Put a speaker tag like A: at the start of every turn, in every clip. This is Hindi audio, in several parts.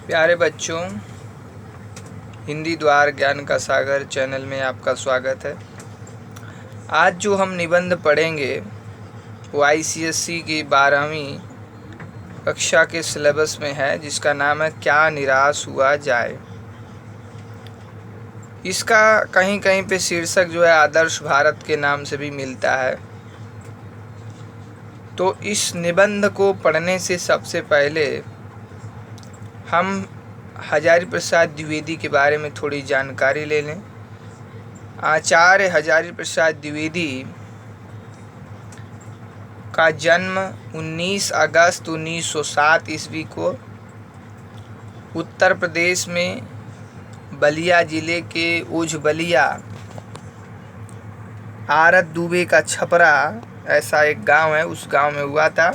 A: प्यारे बच्चों, हिंदी द्वार ज्ञान का सागर चैनल में आपका स्वागत है। आज जो हम निबंध पढ़ेंगे वो ICSE की 12वीं कक्षा के सिलेबस में है, जिसका नाम है क्या निराश हुआ जाए। इसका कहीं कहीं पे शीर्षक जो है आदर्श भारत के नाम से भी मिलता है। तो इस निबंध को पढ़ने से सबसे पहले हम हजारी प्रसाद द्विवेदी के बारे में थोड़ी जानकारी ले लें। आचार्य हजारी प्रसाद द्विवेदी का जन्म 19 अगस्त 1907 ईस्वी को उत्तर प्रदेश में बलिया जिले के उझबलिया आरत दुबे का छपरा ऐसा एक गांव है, उस गांव में हुआ था।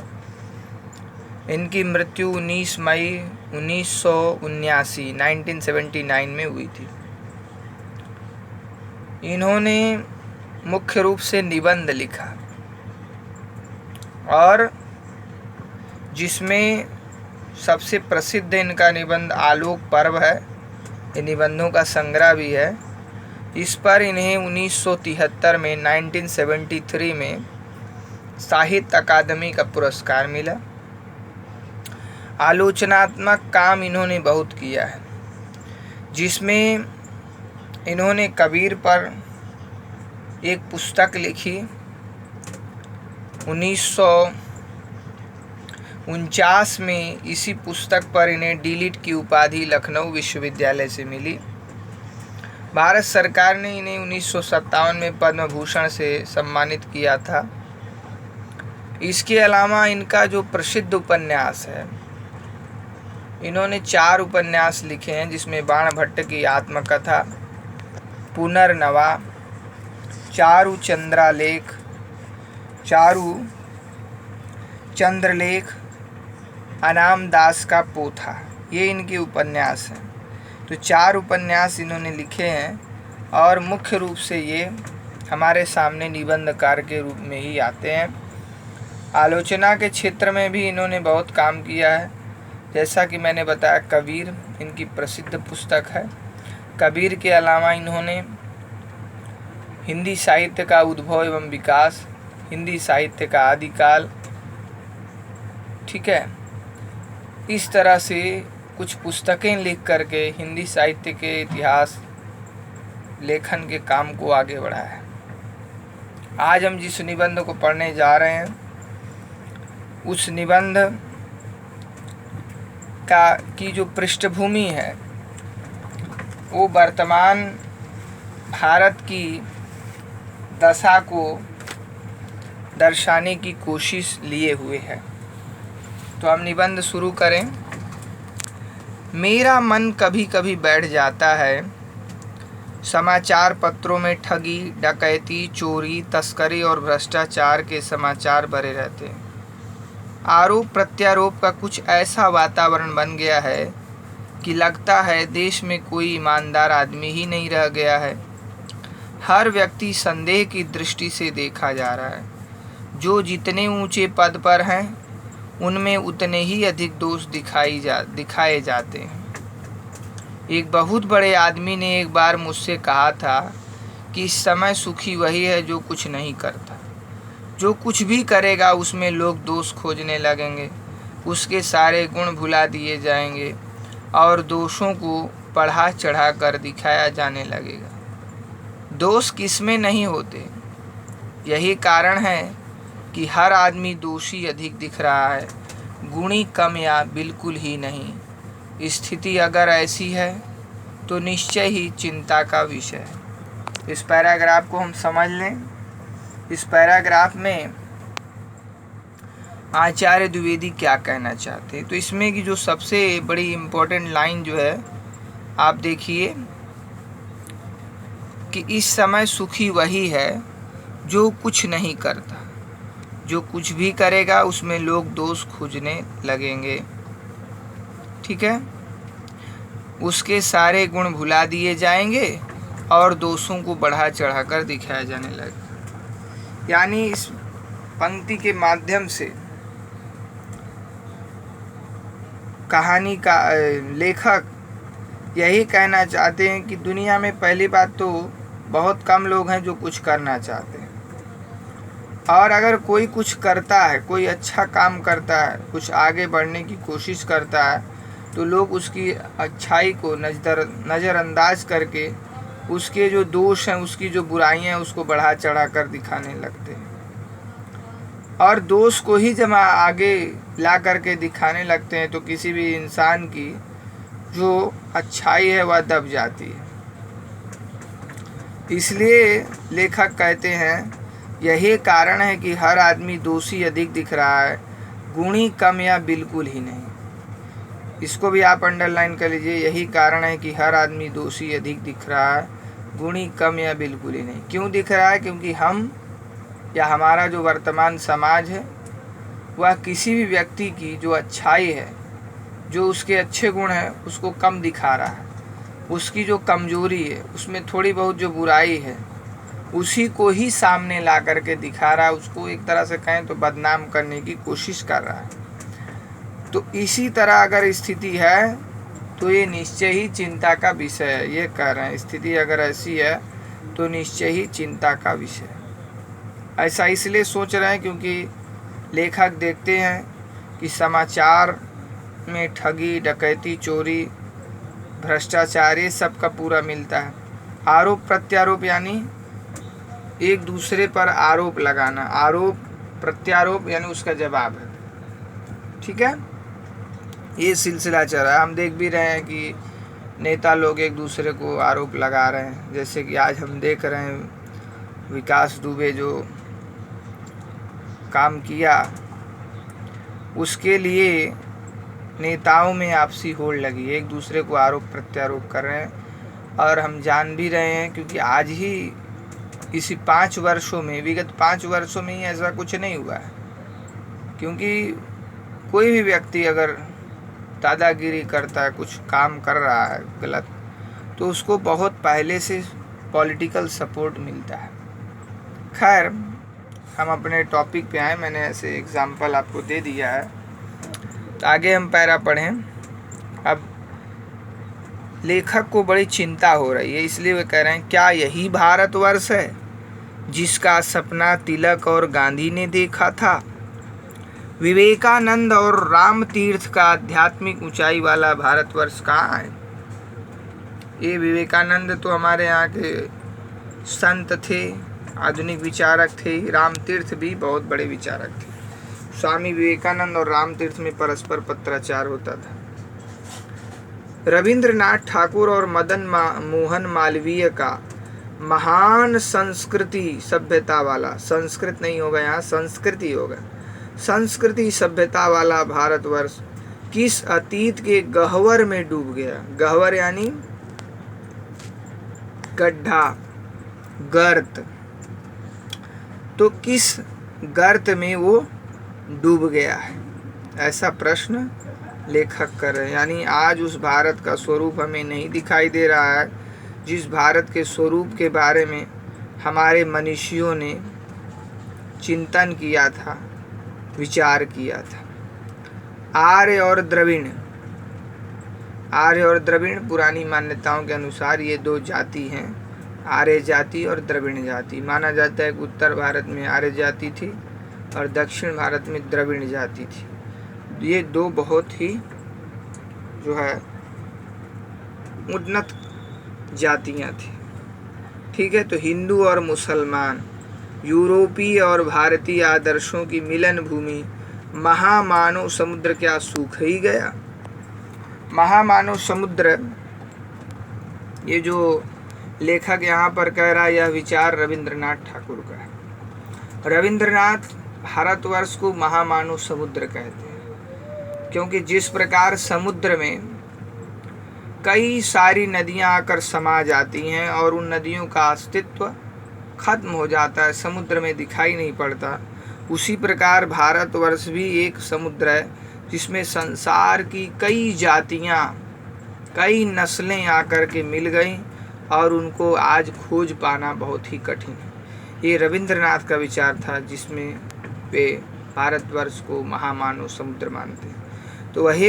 A: इनकी मृत्यु 19 मई 1979 में हुई थी। इन्होंने मुख्य रूप से निबंध लिखा और जिसमें सबसे प्रसिद्ध इनका निबंध आलोक पर्व है। ये निबंधों का संग्रह भी है। इस पर इन्हें 1973 में 1973 में साहित्य अकादमी का पुरस्कार मिला। आलोचनात्मक काम इन्होंने बहुत किया है, जिसमें इन्होंने कबीर पर एक पुस्तक लिखी। 1949 में इसी पुस्तक पर इन्हें डीलिट की उपाधि लखनऊ विश्वविद्यालय से मिली। भारत सरकार ने इन्हें 1957 में पद्म भूषण से सम्मानित किया था। इसके अलावा इनका जो प्रसिद्ध उपन्यास है, इन्होंने 4 उपन्यास लिखे हैं, जिसमें बाणभट्ट की आत्मकथा, पुनर्नवा, चारु चंद्रलेख, अनाम दास का पोथा, ये इनके उपन्यास हैं। तो 4 उपन्यास इन्होंने लिखे हैं और मुख्य रूप से ये हमारे सामने निबंधकार के रूप में ही आते हैं। आलोचना के क्षेत्र में भी इन्होंने बहुत काम किया है। जैसा कि मैंने बताया, कबीर इनकी प्रसिद्ध पुस्तक है। कबीर के अलावा इन्होंने हिंदी साहित्य का उद्भव एवं विकास, हिंदी साहित्य का आदिकाल, ठीक है, इस तरह से कुछ पुस्तकें लिख करके हिंदी साहित्य के इतिहास लेखन के काम को आगे बढ़ाया है। आज हम जिस निबंध को पढ़ने जा रहे हैं, उस निबंध की जो पृष्ठभूमि है वो वर्तमान भारत की दशा को दर्शाने की कोशिश लिए हुए है। तो हम निबंध शुरू करें। मेरा मन कभी कभी बैठ जाता है, समाचार पत्रों में ठगी, डकैती, चोरी, तस्करी और भ्रष्टाचार के समाचार भरे रहते हैं। आरोप प्रत्यारोप का कुछ ऐसा वातावरण बन गया है कि लगता है देश में कोई ईमानदार आदमी ही नहीं रह गया है। हर व्यक्ति संदेह की दृष्टि से देखा जा रहा है। जो जितने ऊंचे पद पर हैं, उनमें उतने ही अधिक दोष दिखाए जाते हैं। एक बहुत बड़े आदमी ने एक बार मुझसे कहा था कि इस समय सुखी वही है जो कुछ नहीं करता। जो कुछ भी करेगा उसमें लोग दोष खोजने लगेंगे, उसके सारे गुण भुला दिए जाएंगे और दोषों को बढ़ा चढ़ा कर दिखाया जाने लगेगा। दोष किसमें नहीं होते, यही कारण है कि हर आदमी दोषी अधिक दिख रहा है, गुणी कम या बिल्कुल ही नहीं। स्थिति अगर ऐसी है तो निश्चय ही चिंता का विषय है। इस पैराग्राफ को हम समझ लें। इस पैराग्राफ में आचार्य द्विवेदी क्या कहना चाहते हैं, तो इसमें की जो सबसे बड़ी इम्पोर्टेंट लाइन जो है, आप देखिए कि इस समय सुखी वही है जो कुछ नहीं करता। जो कुछ भी करेगा उसमें लोग दोष खोजने लगेंगे, ठीक है, उसके सारे गुण भुला दिए जाएंगे और दोषों को बढ़ा चढ़ाकर दिखाया जाने लगेगा। यानी इस पंक्ति के माध्यम से कहानी का लेखक यही कहना चाहते हैं कि दुनिया में पहली बात तो बहुत कम लोग हैं जो कुछ करना चाहते हैं, और अगर कोई कुछ करता है, कोई अच्छा काम करता है, कुछ आगे बढ़ने की कोशिश करता है, तो लोग उसकी अच्छाई को नज़रअंदाज करके उसके जो दोष हैं, उसकी जो बुराइयां हैं, उसको बढ़ा चढ़ा कर दिखाने लगते हैं, और दोष को ही जब आगे ला करके दिखाने लगते हैं तो किसी भी इंसान की जो अच्छाई है वह दब जाती है। इसलिए लेखक कहते हैं यही कारण है कि हर आदमी दोषी अधिक दिख रहा है, गुणी कम या बिल्कुल ही नहीं। इसको भी आप अंडरलाइन कर लीजिए, यही कारण है कि हर आदमी दोषी अधिक दिख रहा है, गुणी कम या बिल्कुल ही नहीं। क्यों दिख रहा है? क्योंकि हम या हमारा जो वर्तमान समाज है वह किसी भी व्यक्ति की जो अच्छाई है, जो उसके अच्छे गुण हैं, उसको कम दिखा रहा है। उसकी जो कमजोरी है, उसमें थोड़ी बहुत जो बुराई है, उसी को ही सामने ला करके दिखा रहा है। उसको एक तरह से कहें तो बदनाम करने की कोशिश कर रहा है। तो इसी तरह अगर स्थिति है तो ये निश्चय ही चिंता का विषय है। ये कह रहे हैं स्थिति अगर ऐसी है तो निश्चय ही चिंता का विषय है। ऐसा इसलिए सोच रहे हैं क्योंकि लेखक देखते हैं कि समाचार में ठगी, डकैती, चोरी, भ्रष्टाचार ये सब का पूरा मिलता है। आरोप प्रत्यारोप यानी एक दूसरे पर आरोप लगाना, आरोप प्रत्यारोप यानी उसका जवाब है। ठीक है, ये सिलसिला चल रहा है। हम देख भी रहे हैं कि नेता लोग एक दूसरे को आरोप लगा रहे हैं। जैसे कि आज हम देख रहे हैं विकास दुबे जो काम किया, उसके लिए नेताओं में आपसी होड़ लगी, एक दूसरे को आरोप प्रत्यारोप कर रहे हैं। और हम जान भी रहे हैं क्योंकि आज ही इसी 5 वर्षों में, विगत 5 वर्षों में ही ऐसा कुछ नहीं हुआ है। क्योंकि कोई भी व्यक्ति अगर दादागिरी करता है, कुछ काम कर रहा है गलत, तो उसको बहुत पहले से पॉलिटिकल सपोर्ट मिलता है। खैर, हम अपने टॉपिक पे आए। मैंने ऐसे एग्जाम्पल आपको दे दिया है, तो आगे हम पैरा पढ़ें। अब लेखक को बड़ी चिंता हो रही है, इसलिए वे कह रहे हैं क्या यही भारतवर्ष है जिसका सपना तिलक और गांधी ने देखा था? विवेकानंद और राम तीर्थ का आध्यात्मिक ऊंचाई वाला भारतवर्ष कहाँ है? ये विवेकानंद तो हमारे यहाँ के संत थे, आधुनिक विचारक थे। राम तीर्थ भी बहुत बड़े विचारक थे। स्वामी विवेकानंद और राम तीर्थ में परस्पर पत्राचार होता था। रविंद्रनाथ ठाकुर और मदन मोहन मालवीय का महान संस्कृति सभ्यता वाला, संस्कृत नहीं होगा यहाँ, संस्कृति होगा, संस्कृति सभ्यता वाला भारतवर्ष किस अतीत के गह्वर में डूब गया? गह्वर यानी गड्ढा, गर्त। तो किस गर्त में वो डूब गया है, ऐसा प्रश्न लेखक कर रहे हैं। यानी आज उस भारत का स्वरूप हमें नहीं दिखाई दे रहा है जिस भारत के स्वरूप के बारे में हमारे मनीषियों ने चिंतन किया था, विचार किया था। आर्य और द्रविड़, आर्य और द्रविड़ पुरानी मान्यताओं के अनुसार ये 2 जाति हैं, आर्य जाति और द्रविड़ जाति। माना जाता है कि उत्तर भारत में आर्य जाति थी और दक्षिण भारत में द्रविड़ जाति थी। ये 2 बहुत ही जो है उन्नत जातियां थी। ठीक है, तो हिंदू और मुसलमान, यूरोपीय और भारतीय आदर्शों की मिलन भूमि महामानव समुद्र क्या सूख ही गया? महामानव समुद्र, ये जो लेखक यहाँ पर कह रहा है, यह विचार रविंद्रनाथ ठाकुर का है। रविंद्रनाथ भारतवर्ष को महामानव समुद्र कहते हैं क्योंकि जिस प्रकार समुद्र में कई सारी नदियां आकर समा जाती हैं और उन नदियों का अस्तित्व खत्म हो जाता है, समुद्र में दिखाई नहीं पड़ता, उसी प्रकार भारतवर्ष भी एक समुद्र है जिसमें संसार की कई जातियां, कई नस्लें आकर के मिल गई और उनको आज खोज पाना बहुत ही कठिन है। ये रविंद्रनाथ का विचार था जिसमें वे भारतवर्ष को महामानव समुद्र मानते हैं। तो वही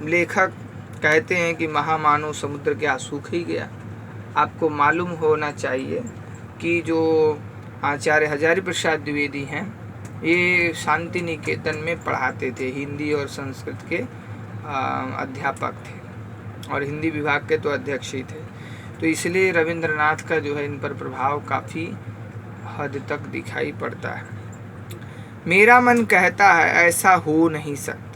A: लेखक कहते हैं कि महामानव समुद्र क्या सूख ही गया। आपको मालूम होना चाहिए कि जो आचार्य हजारी प्रसाद द्विवेदी हैं, ये शांति निकेतन में पढ़ाते थे, हिंदी और संस्कृत के अध्यापक थे और हिंदी विभाग के तो अध्यक्ष ही थे। तो इसलिए रविंद्रनाथ का जो है इन पर प्रभाव काफ़ी हद तक दिखाई पड़ता है। मेरा मन कहता है ऐसा हो नहीं सकता,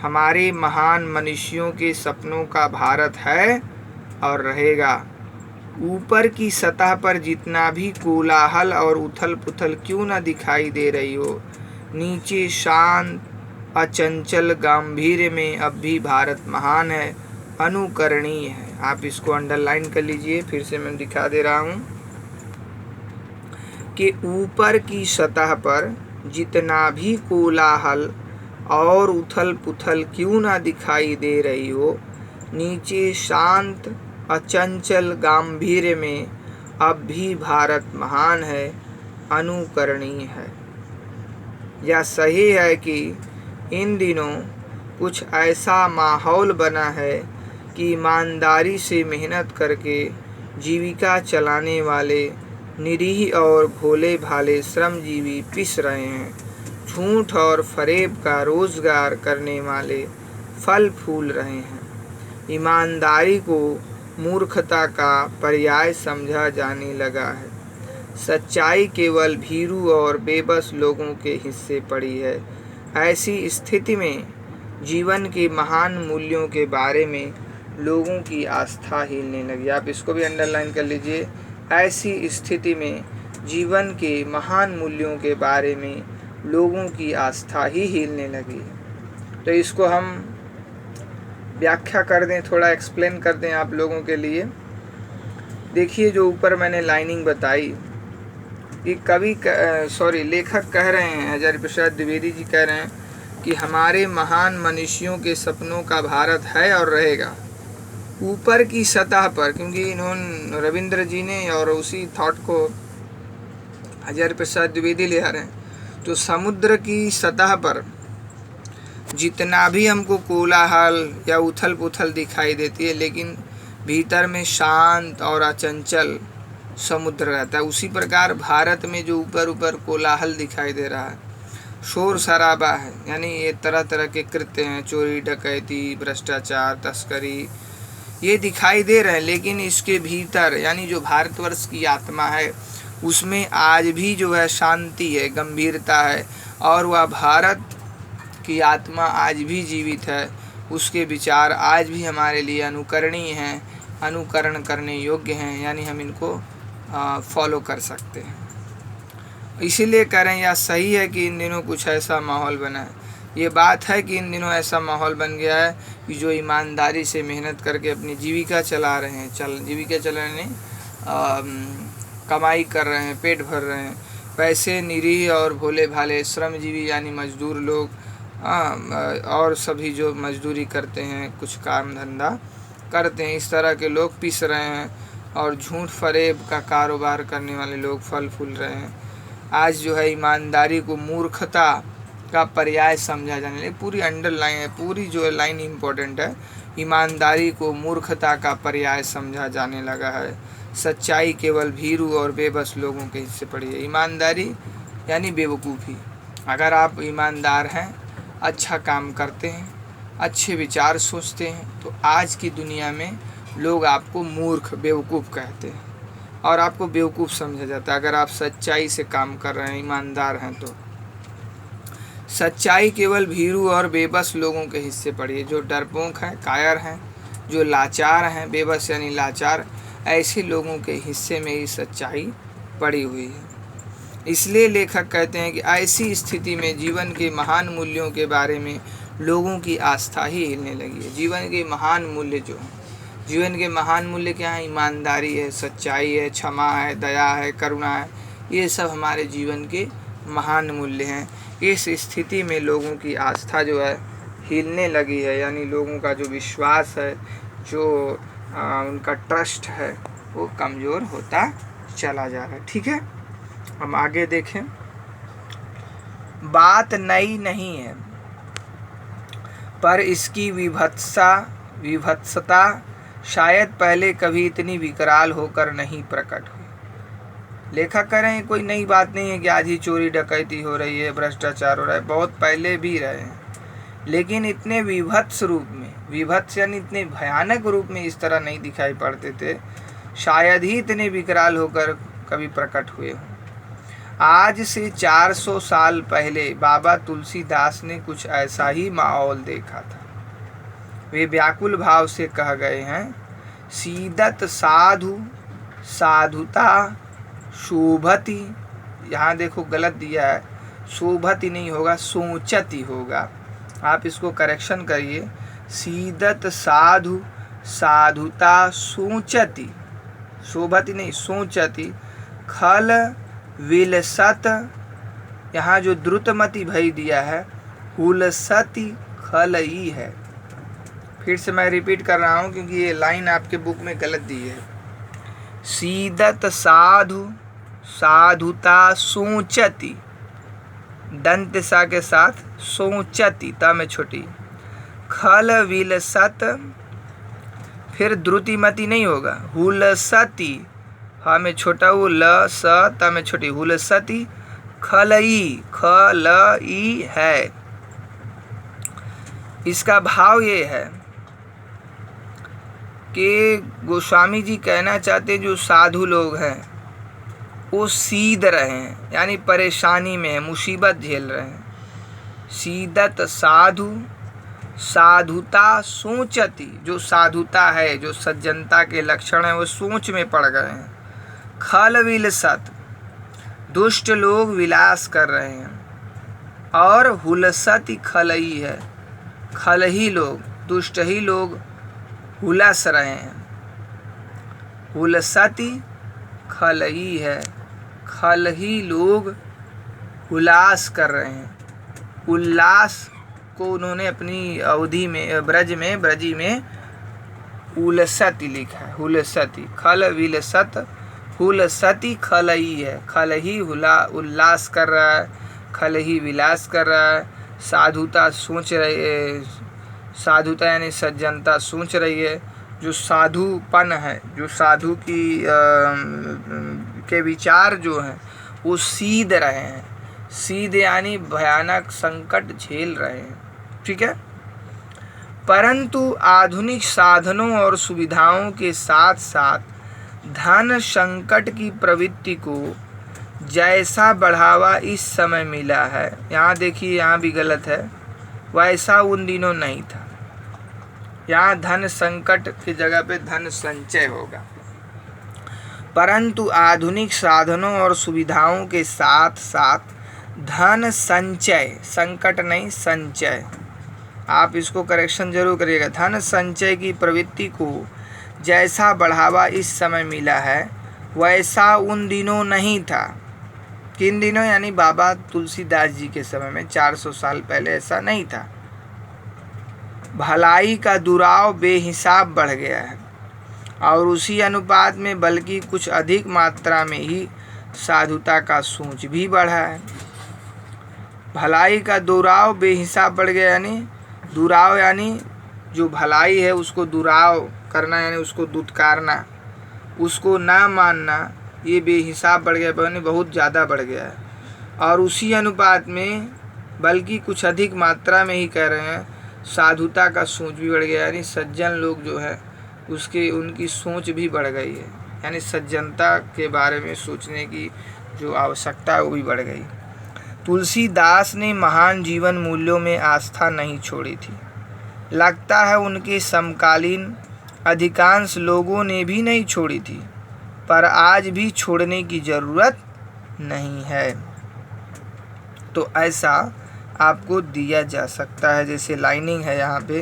A: हमारे महान मनुष्यों के सपनों का भारत है और रहेगा। ऊपर की सतह पर जितना भी कोलाहल और उथल पुथल क्यों न दिखाई दे रही हो, नीचे शांत अचंचल गांधीर्य में अब भी भारत महान है, अनुकरणीय है। आप इसको अंडरलाइन कर लीजिए, फिर से मैं दिखा दे रहा हूँ कि ऊपर की सतह पर जितना भी कोलाहल और उथल पुथल क्यों ना दिखाई दे रही हो, नीचे शांत अचंचल गांधीर्य में अब भी भारत महान है, अनुकरणीय है। यह सही है कि इन दिनों कुछ ऐसा माहौल बना है कि ईमानदारी से मेहनत करके जीविका चलाने वाले निरीह और भोले भाले श्रमजीवी पिस रहे हैं। झूठ और फरेब का रोजगार करने वाले फल फूल रहे हैं। ईमानदारी को मूर्खता का पर्याय समझा जाने लगा है। सच्चाई केवल भीरू और बेबस लोगों के हिस्से पड़ी है। ऐसी स्थिति में जीवन के महान मूल्यों के बारे में लोगों की आस्था हिलने लगी। आप इसको भी अंडरलाइन कर लीजिए। ऐसी स्थिति में जीवन के महान मूल्यों के बारे में लोगों की आस्था ही हिलने लगी। तो इसको हम व्याख्या कर दें, थोड़ा एक्सप्लेन कर दें आप लोगों के लिए। देखिए, जो ऊपर मैंने लाइनिंग बताई कि लेखक कह रहे हैं, हजारी प्रसाद द्विवेदी जी कह रहे हैं कि हमारे महान मनुष्यों के सपनों का भारत है और रहेगा। ऊपर की सतह पर, क्योंकि इन्होंने रविंद्र जी ने और उसी थॉट को हजारी प्रसाद द्विवेदी ले आ रहे हैं, तो समुद्र की सतह पर जितना भी हमको कोलाहल या उथल पुथल दिखाई देती है, लेकिन भीतर में शांत और अचंचल समुद्र रहता है। उसी प्रकार भारत में जो ऊपर ऊपर कोलाहल दिखाई दे रहा है, शोर शराबा है, यानी ये तरह तरह के कृत्य हैं, चोरी डकैती भ्रष्टाचार तस्करी, ये दिखाई दे रहे हैं, लेकिन इसके भीतर यानी जो भारतवर्ष की आत्मा है उसमें आज भी जो है शांति है, गंभीरता है, और वह भारत की आत्मा आज भी जीवित है। उसके विचार आज भी हमारे लिए अनुकरणीय हैं, अनुकरण करने योग्य हैं, यानी हम इनको फॉलो कर सकते हैं। इसीलिए कह रहे हैं यह सही है कि इन दिनों कुछ ऐसा माहौल बना है। ये बात है कि इन दिनों ऐसा माहौल बन गया है कि जो ईमानदारी से मेहनत करके अपनी जीविका चला रहे हैं, जीविका चलाने कमाई कर रहे हैं, पेट भर रहे हैं, वैसे निरीह और भोले भाले श्रमजीवी यानी मजदूर लोग और सभी जो मजदूरी करते हैं, कुछ काम धंधा करते हैं, इस तरह के लोग पिस रहे हैं और झूठ फरेब का कारोबार करने वाले लोग फल फूल रहे हैं। आज जो है ईमानदारी को मूर्खता का पर्याय समझा जाने लगा। पूरी अंडरलाइन है, पूरी जो लाइन इम्पोर्टेंट है। ईमानदारी को मूर्खता का पर्याय समझा जाने लगा है। सच्चाई केवल भीरू और बेबस लोगों के हिस्से पड़ी है। ईमानदारी यानी बेवकूफ़ी। अगर आप ईमानदार हैं, अच्छा काम करते हैं, अच्छे विचार सोचते हैं, तो आज की दुनिया में लोग आपको मूर्ख बेवकूफ़ कहते हैं और आपको बेवकूफ़ समझा जाता है। अगर आप सच्चाई से काम कर रहे हैं, ईमानदार हैं, तो सच्चाई केवल भीरू और बेबस लोगों के हिस्से पड़ी है। जो डरपोक हैं, कायर हैं, जो लाचार हैं, बेबस यानी लाचार, ऐसे लोगों के हिस्से में ही सच्चाई पड़ी हुई है। इसलिए लेखक कहते हैं कि ऐसी स्थिति में जीवन के महान मूल्यों के बारे में लोगों की आस्था ही हिलने लगी है। जीवन के महान मूल्य जो हैं, जीवन के महान मूल्य क्या हैं? ईमानदारी है, सच्चाई है, क्षमा है, दया है, करुणा है, ये सब हमारे जीवन के महान मूल्य हैं। इस स्थिति में लोगों की आस्था जो है हिलने लगी है, यानी लोगों का जो विश्वास है, जो उनका ट्रस्ट है, वो कमज़ोर होता चला जा रहा है। ठीक है, हम आगे देखें। बात नई नहीं है, पर इसकी विभत्सता शायद पहले कभी इतनी विकराल होकर नहीं प्रकट हुई। लेखक कह रहे हैं कोई नई बात नहीं है कि आज ही चोरी डकैती हो रही है, भ्रष्टाचार हो रहा है, बहुत पहले भी रहे हैं, लेकिन इतने विभत्स रूप में, विभत्स यानी इतने भयानक रूप में इस तरह नहीं दिखाई पड़ते थे, शायद ही इतने विकराल होकर कभी प्रकट हुए हों। आज से 400 साल पहले बाबा तुलसीदास ने कुछ ऐसा ही माहौल देखा था। वे व्याकुल भाव से कह गए हैं, सीदत साधु साधुता शोभति, यहाँ देखो गलत दिया है, शोभति नहीं होगा, सोचति होगा, आप इसको करेक्शन करिए। सीदत साधु साधुता सोचति, शोभति नहीं सोचति, खल विलसत, यहाँ जो द्रुतमति भई दिया है हुलसति खलई है। फिर से मैं रिपीट कर रहा हूँ क्योंकि ये लाइन आपके बुक में गलत दी है। सीदत साधु साधुता सोचति, दंत सा के साथ सोचति, ता में छोटी, खल विलसत, फिर द्रुतिमति नहीं होगा, हुलसति, हा में छोटा वो ल स, ता में छोटी, हुलसति खलई, खलई है। इसका भाव ये है कि गोस्वामी जी कहना चाहते जो साधु लोग हैं वो सीद रहे हैं, यानी परेशानी में है, मुसीबत झेल रहे हैं। सीदत साधु साधुता सोचति, जो साधुता है, जो सज्जनता के लक्षण है, वो सोच में पड़ गए हैं। खल विलसत, दुष्ट लोग विलास कर रहे हैं, और हुलसति खलई है, खल ही लोग, दुष्ट ही लोग हुलस रहे हैं। हुलसति खलई है, खल ही लोग उल्लास कर रहे हैं। उल्लास को उन्होंने अपनी अवधि में ब्रजी में उलसति लिखा है, हुलसति, खल विलसत हुलसति खलई है, खल ही उल्लास कर रहा है, खल ही विलास कर रहा है। साधुता सोच रही है, साधुता यानी सज्जनता सोच रही है, जो साधुपन है, जो साधु की के विचार जो हैं वो सीध रहे हैं, सीध यानी भयानक संकट झेल रहे हैं, ठीक है। परंतु आधुनिक साधनों और सुविधाओं के साथ साथ धन संकट की प्रवृत्ति को जैसा बढ़ावा इस समय मिला है, यहाँ देखिए यहाँ भी गलत है, वैसा उन दिनों नहीं था। यहाँ धन संकट की जगह पे धन संचय होगा। परंतु आधुनिक साधनों और सुविधाओं के साथ साथ धन संचय, संकट नहीं संचय, आप इसको करेक्शन जरूर करिएगा। धन संचय की प्रवृत्ति को जैसा बढ़ावा इस समय मिला है वैसा उन दिनों नहीं था। किन दिनों? यानी बाबा तुलसीदास जी के समय में 400 साल पहले ऐसा नहीं था। भलाई का दुराव बेहिसाब बढ़ गया है और उसी अनुपात में बल्कि कुछ अधिक मात्रा में ही साधुता का सोच भी बढ़ा है। भलाई का दुराव बेहिसाब बढ़ गया, यानी दुराव यानी जो भलाई है उसको दुराव करना, यानी उसको दुत्कारना, उसको ना मानना, ये बेहिसाब बढ़ गया, यानी बहुत ज़्यादा बढ़ गया है। और उसी अनुपात में बल्कि कुछ अधिक मात्रा में ही कह रहे हैं साधुता का सोच भी बढ़ गया, यानी सज्जन लोग जो है उसके उनकी सोच भी बढ़ गई है, यानी सज्जनता के बारे में सोचने की जो आवश्यकता है वो भी बढ़ गई। तुलसीदास ने महान जीवन मूल्यों में आस्था नहीं छोड़ी थी। लगता है उनके समकालीन अधिकांश लोगों ने भी नहीं छोड़ी थी, पर आज भी छोड़ने की ज़रूरत नहीं है। तो ऐसा आपको दिया जा सकता है, जैसे लाइनिंग है यहाँ पे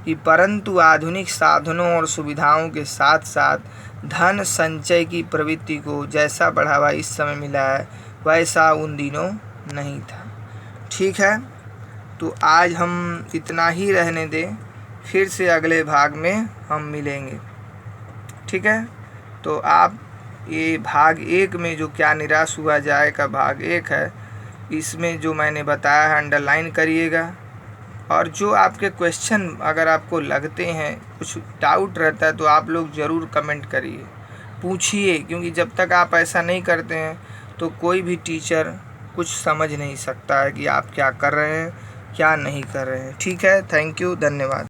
A: कि परंतु आधुनिक साधनों और सुविधाओं के साथ साथ धन संचय की प्रवृत्ति को जैसा बढ़ावा इस समय मिला है वैसा उन दिनों नहीं था। ठीक है, तो आज हम इतना ही रहने दें, फिर से अगले भाग में हम मिलेंगे। ठीक है, तो आप ये भाग 1 में जो क्या निराश हुआ जाए का भाग 1 है, इसमें जो मैंने बताया है अंडरलाइन करिएगा और जो आपके क्वेश्चन अगर आपको लगते हैं, कुछ डाउट रहता है, तो आप लोग ज़रूर कमेंट करिए, पूछिए, क्योंकि जब तक आप ऐसा नहीं करते हैं तो कोई भी टीचर कुछ समझ नहीं सकता है कि आप क्या कर रहे हैं, क्या नहीं कर रहे हैं। ठीक है, थैंक यू, धन्यवाद।